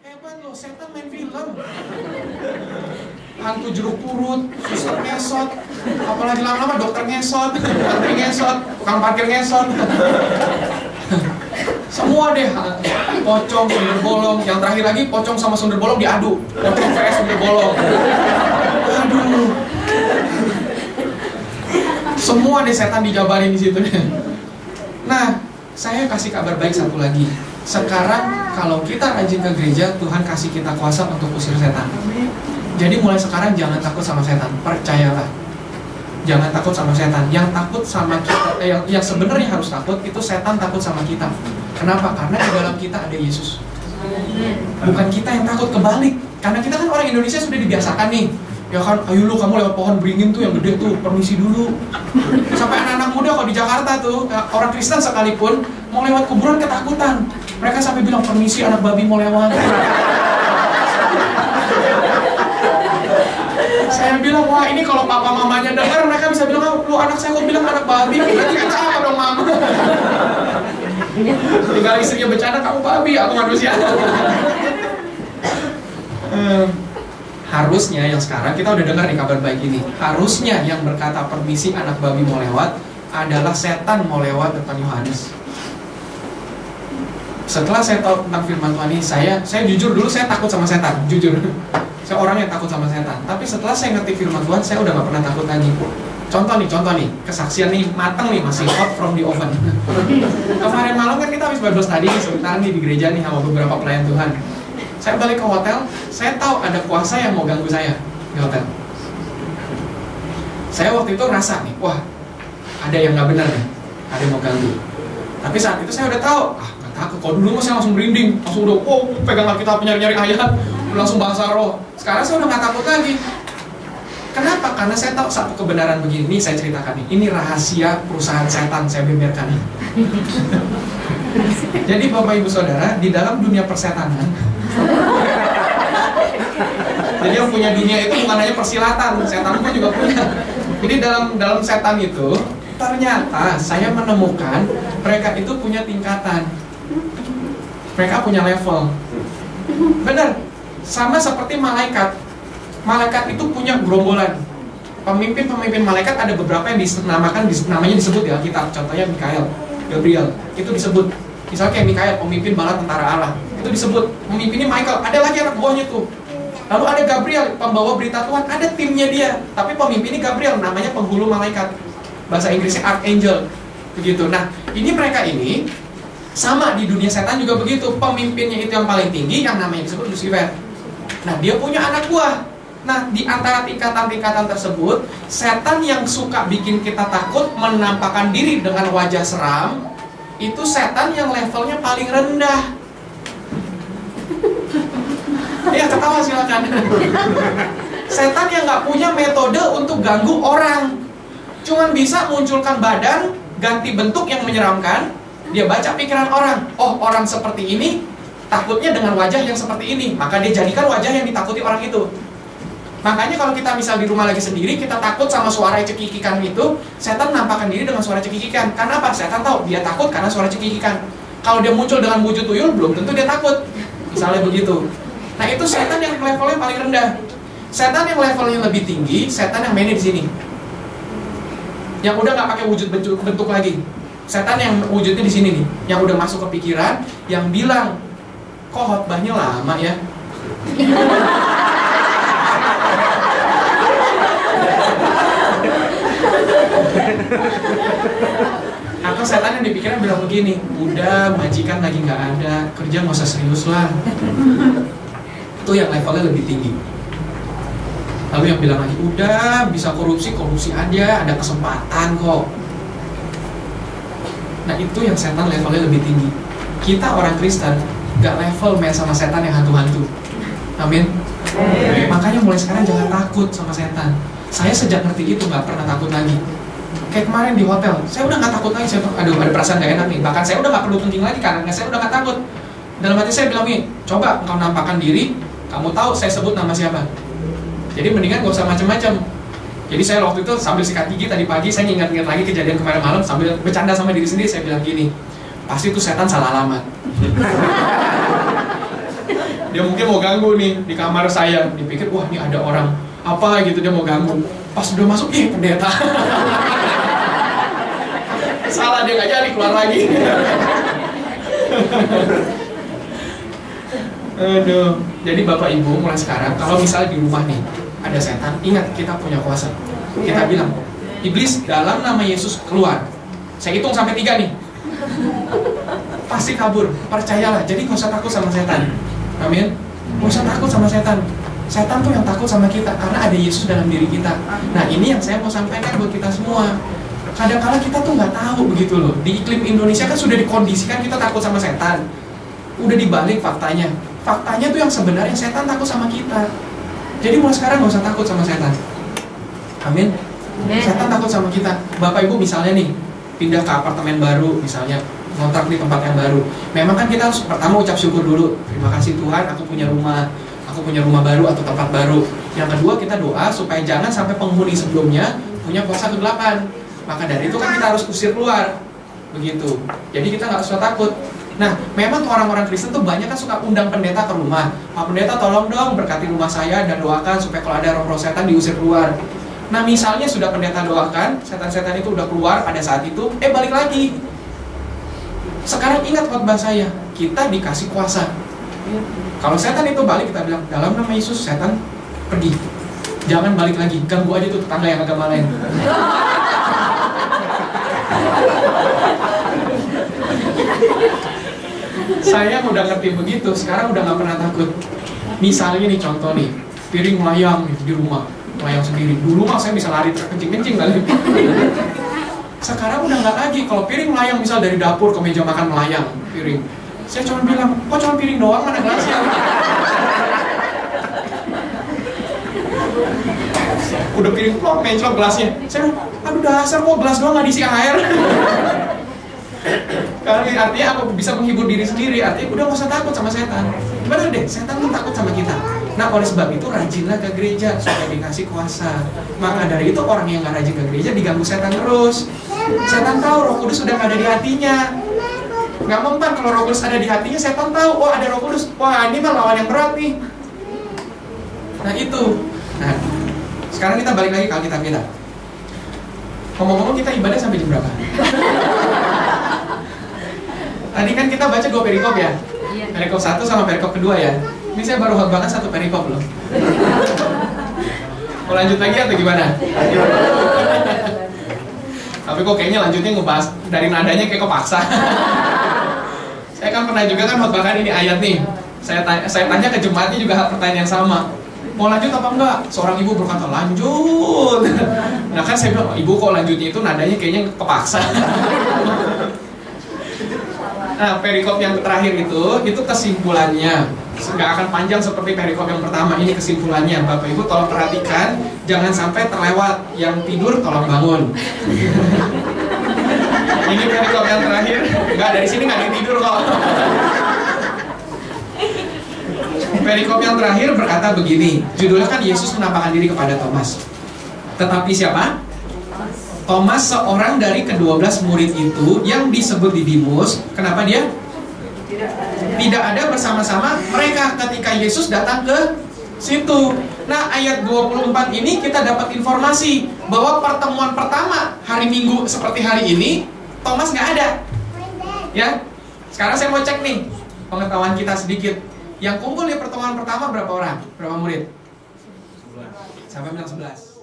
Hebat loh, setan main film. Hantu jeruk purut, suster ngesot, apalagi lama-lama dokter ngesot, antri ngesot, tukang parkir ngesot. Semua deh, pocong, sundel bolong. Yang terakhir lagi pocong sama sundel bolong diadu. Pocong vs sundel bolong. Aduh. Semua deh setan dijabarin di situ. Nah, saya kasih kabar baik satu lagi. Sekarang kalau kita rajin ke gereja, Tuhan kasih kita kuasa untuk usir setan. Jadi mulai sekarang jangan takut sama setan, percayalah. Jangan takut sama setan. Yang takut sama kita, yang sebenarnya harus takut itu setan takut sama kita. Kenapa? Karena di dalam kita ada Yesus. Bukan kita yang takut, kebalik. Karena kita kan orang Indonesia sudah dibiasakan nih. Ya kan, ayo lu kamu lewat pohon beringin tuh yang gede tuh, permisi dulu. Sampai anak-anak muda kalau di Jakarta tuh, orang Kristen sekalipun mau lewat kuburan ketakutan. Mereka sampai bilang, permisi anak babi mau lewat. Saya bilang, wah ini kalau papa mamanya dengar, mereka bisa bilang, lu anak saya kok bilang anak babi, berarti kita apa dong mama? Tinggal istrinya bercanda, kamu babi, aku manusia. Harusnya yang sekarang kita udah dengar nih kabar baik ini. Harusnya yang berkata permisi anak babi mau lewat adalah setan mau lewat depan Yohanes. Setelah saya tahu tentang firman Tuhan ini, saya jujur dulu saya takut sama setan, jujur. Saya orang yang takut sama setan. Tapi setelah saya ngerti firman Tuhan, saya udah gak pernah takut lagi. Contoh nih, kesaksian nih, mateng nih, masih hot from the oven. Kemarin malam kan kita habis Bible study sebentar nih di gereja nih sama beberapa pelayan Tuhan. Saya balik ke hotel, saya tahu ada kuasa yang mau ganggu saya di hotel. Saya waktu itu ngerasa nih, wah ada yang gak benar nih, ada yang mau ganggu. Tapi saat itu saya udah tahu, gak takut. Kalau dulu saya langsung merinding, langsung udah, pegang Alkitab nyari-nyari ayat, langsung bahasa roh. Sekarang saya udah gak takut lagi. Kenapa? Karena saya tahu satu kebenaran begini, saya ceritakan nih. Ini rahasia perusahaan setan, saya beberkan nih. Jadi Bapak Ibu Saudara, di dalam dunia persetanan, jadi yang punya dunia itu bukan hanya persilatan, setan pun juga punya. Jadi dalam setan itu, ternyata saya menemukan mereka itu punya tingkatan. Mereka punya level. Benar, sama seperti malaikat. Malaikat itu punya gerombolan. Pemimpin-pemimpin malaikat ada beberapa yang namanya disebut di Alkitab. Contohnya Mikael, Gabriel, itu disebut. Misalnya kayak Mikael, pemimpin bala tentara Allah, itu disebut. Pemimpinnya Michael, ada lagi anak buahnya tuh. Lalu ada Gabriel, pembawa berita Tuhan, ada timnya dia. Tapi pemimpinnya Gabriel, namanya penghulu malaikat. Bahasa Inggrisnya Archangel. Begitu. Nah, ini mereka ini sama di dunia setan juga begitu. Pemimpinnya itu yang paling tinggi, yang namanya disebut Lucifer. Nah, dia punya anak buah. Nah, di antara tingkatan-tingkatan tersebut, setan yang suka bikin kita takut menampakkan diri dengan wajah seram, itu setan yang levelnya paling rendah. Ya, ketawa silakan. Setan yang nggak punya metode untuk ganggu orang, cuman bisa munculkan badan, ganti bentuk yang menyeramkan. Dia baca pikiran orang. Oh, orang seperti ini takutnya dengan wajah yang seperti ini, maka dia jadikan wajah yang ditakuti orang itu. Makanya kalau kita misal di rumah lagi sendiri, kita takut sama suara cekikikan itu, setan nampakkan diri dengan suara cekikikan. Karena apa? Setan tahu dia takut karena suara cekikikan. Kalau dia muncul dengan wujud tuyul, belum tentu dia takut. Misalnya begitu. Nah, itu setan yang levelnya paling rendah. Setan yang levelnya lebih tinggi, setan yang mainnya di sini. Yang udah nggak pakai wujud bentuk lagi. Setan yang wujudnya di sini nih, yang udah masuk ke pikiran, yang bilang, kok khotbahnya lama ya? Atau setan yang dipikiran bilang begini, udah majikan lagi nggak ada, kerja nggak usah serius lah. Itu yang levelnya lebih tinggi. Lalu yang bilang lagi, udah bisa korupsi aja, ada kesempatan kok. Nah, itu yang setan levelnya lebih tinggi. Kita orang Kristen nggak level main sama setan yang hantu-hantu. Amin. Makanya mulai sekarang jangan takut sama setan. Saya sejak ngerti itu nggak pernah takut lagi. Kayak kemarin di hotel, saya udah nggak takut lagi. Aduh, ada perasaan nggak enak nih. Bahkan saya udah nggak perlu kencing lagi karena saya udah nggak takut. Dalam hati saya bilang nih, coba engkau nampakkan diri, kamu tahu saya sebut nama siapa. Jadi mendingan gak usah macam-macam. Jadi saya waktu itu sambil sikat gigi tadi pagi, saya ingat-ingat lagi kejadian kemarin malam sambil bercanda sama diri sendiri. Saya bilang gini, pasti itu setan salah alamat. Dia mungkin mau ganggu nih di kamar saya. Dipikir, wah ini ada orang apa gitu, dia mau ganggu. Pas udah masuk, pendeta. Salah, dia nggak jadi keluar lagi. Aduh. Jadi Bapak Ibu mulai sekarang, kalau misalnya di rumah nih ada setan, ingat kita punya kuasa. Kita bilang, iblis dalam nama Yesus keluar. Saya hitung sampai 3 nih. Pasti kabur, percayalah. Jadi nggak usah takut sama setan. Amin. Nggak usah takut sama setan. Setan tuh yang takut sama kita karena ada Yesus dalam diri kita. Nah ini yang saya mau sampaikan buat kita semua. Kadang-kala kita tuh nggak tahu begitu loh. Di iklim Indonesia kan sudah dikondisikan kita takut sama setan. Udah dibalik faktanya. Faktanya tuh yang sebenarnya setan takut sama kita. Jadi mulai sekarang nggak usah takut sama setan. Amin. Setan takut sama kita. Bapak Ibu misalnya nih pindah ke apartemen baru, misalnya ngontrak di tempat yang baru. Memang kan kita harus pertama ucap syukur dulu. Terima kasih Tuhan, aku punya rumah baru atau tempat baru. Yang kedua kita doa supaya jangan sampai penghuni sebelumnya punya kuasa kegelapan. Maka dari itu kan kita harus usir keluar. Begitu. Jadi kita nggak usah takut. Nah, memang orang-orang Kristen tuh banyak kan suka undang pendeta ke rumah. Pak pendeta tolong dong berkati rumah saya dan doakan supaya kalau ada roh-roh setan diusir keluar. Nah misalnya sudah pendeta doakan, setan-setan itu udah keluar pada saat itu, balik lagi. Sekarang ingat khotbah saya, kita dikasih kuasa. Kalau setan itu balik, kita bilang, dalam nama Yesus, setan pergi. Jangan balik lagi, ganggu aja tuh tetangga yang agama lain. Saya udah ngerti begitu, sekarang udah gak pernah takut. Misalnya nih contoh nih, piring melayang nih di rumah, melayang sendiri. Dulu mah saya bisa lari terkencing-kencing kali. Sekarang udah nggak lagi. Kalau piring melayang misal dari dapur ke meja makan melayang piring, saya cuma bilang, kok cuma piring doang, mana gelasnya? Udah piring plok, menclok gelasnya. Saya bilang, aduh dasar kok gelas doang nggak diisi air. Karena artinya aku bisa menghibur diri sendiri. Artinya udah nggak usah takut sama setan. Gimana deh, setan tuh takut sama kita. Nah oleh sebab itu rajinlah ke gereja supaya dikasih kuasa. Maka dari itu orang yang nggak rajin ke gereja diganggu setan terus. Setan tahu Roh Kudus sudah nggak ada di hatinya. Nggak mempan kalau Roh Kudus ada di hatinya, setan tahu, oh ada Roh Kudus, wah ini mah lawan yang berat nih. Nah itu. Nah sekarang kita balik lagi ke Alkitab kita. Ngomong-ngomong kita ibadah sampai jam berapa? Tadi kan kita baca 2 perikop ya. Perikop 1 sama perikop kedua ya. Ini saya baru khotbahkan 1 perikop loh. Mau lanjut lagi atau gimana? Tapi kok kayaknya lanjutnya ngebahas dari nadanya kayak kepaksa. Saya kan pernah juga kan khotbahkan ini ayat nih. Saya tanya ke jemaatnya juga pertanyaan yang sama. Mau lanjut apa enggak? Seorang ibu berkata lanjut. Nah kan saya bilang, ibu kok lanjutnya itu nadanya kayaknya kepaksa. Nah, perikop yang terakhir itu kesimpulannya. Nggak akan panjang seperti perikop yang pertama. Ini kesimpulannya. Bapak Ibu tolong perhatikan, jangan sampai terlewat. Yang tidur tolong bangun. Ini perikop yang terakhir. Nggak, dari sini nggak ada yang tidur kok. Perikop yang terakhir berkata begini. Judulnya kan Yesus menampakkan diri kepada Thomas. Tetapi siapa? Thomas, seorang dari ke-12 murid itu yang disebut Didimus. Kenapa dia? Tidak ada bersama-sama mereka ketika Yesus datang ke situ. Nah, ayat 24 ini kita dapat informasi bahwa pertemuan pertama hari Minggu seperti hari ini, Thomas nggak ada. Ya, sekarang saya mau cek nih pengetahuan kita sedikit. Yang kumpul di pertemuan pertama berapa orang? Berapa murid? 11. Sampai bilang 11.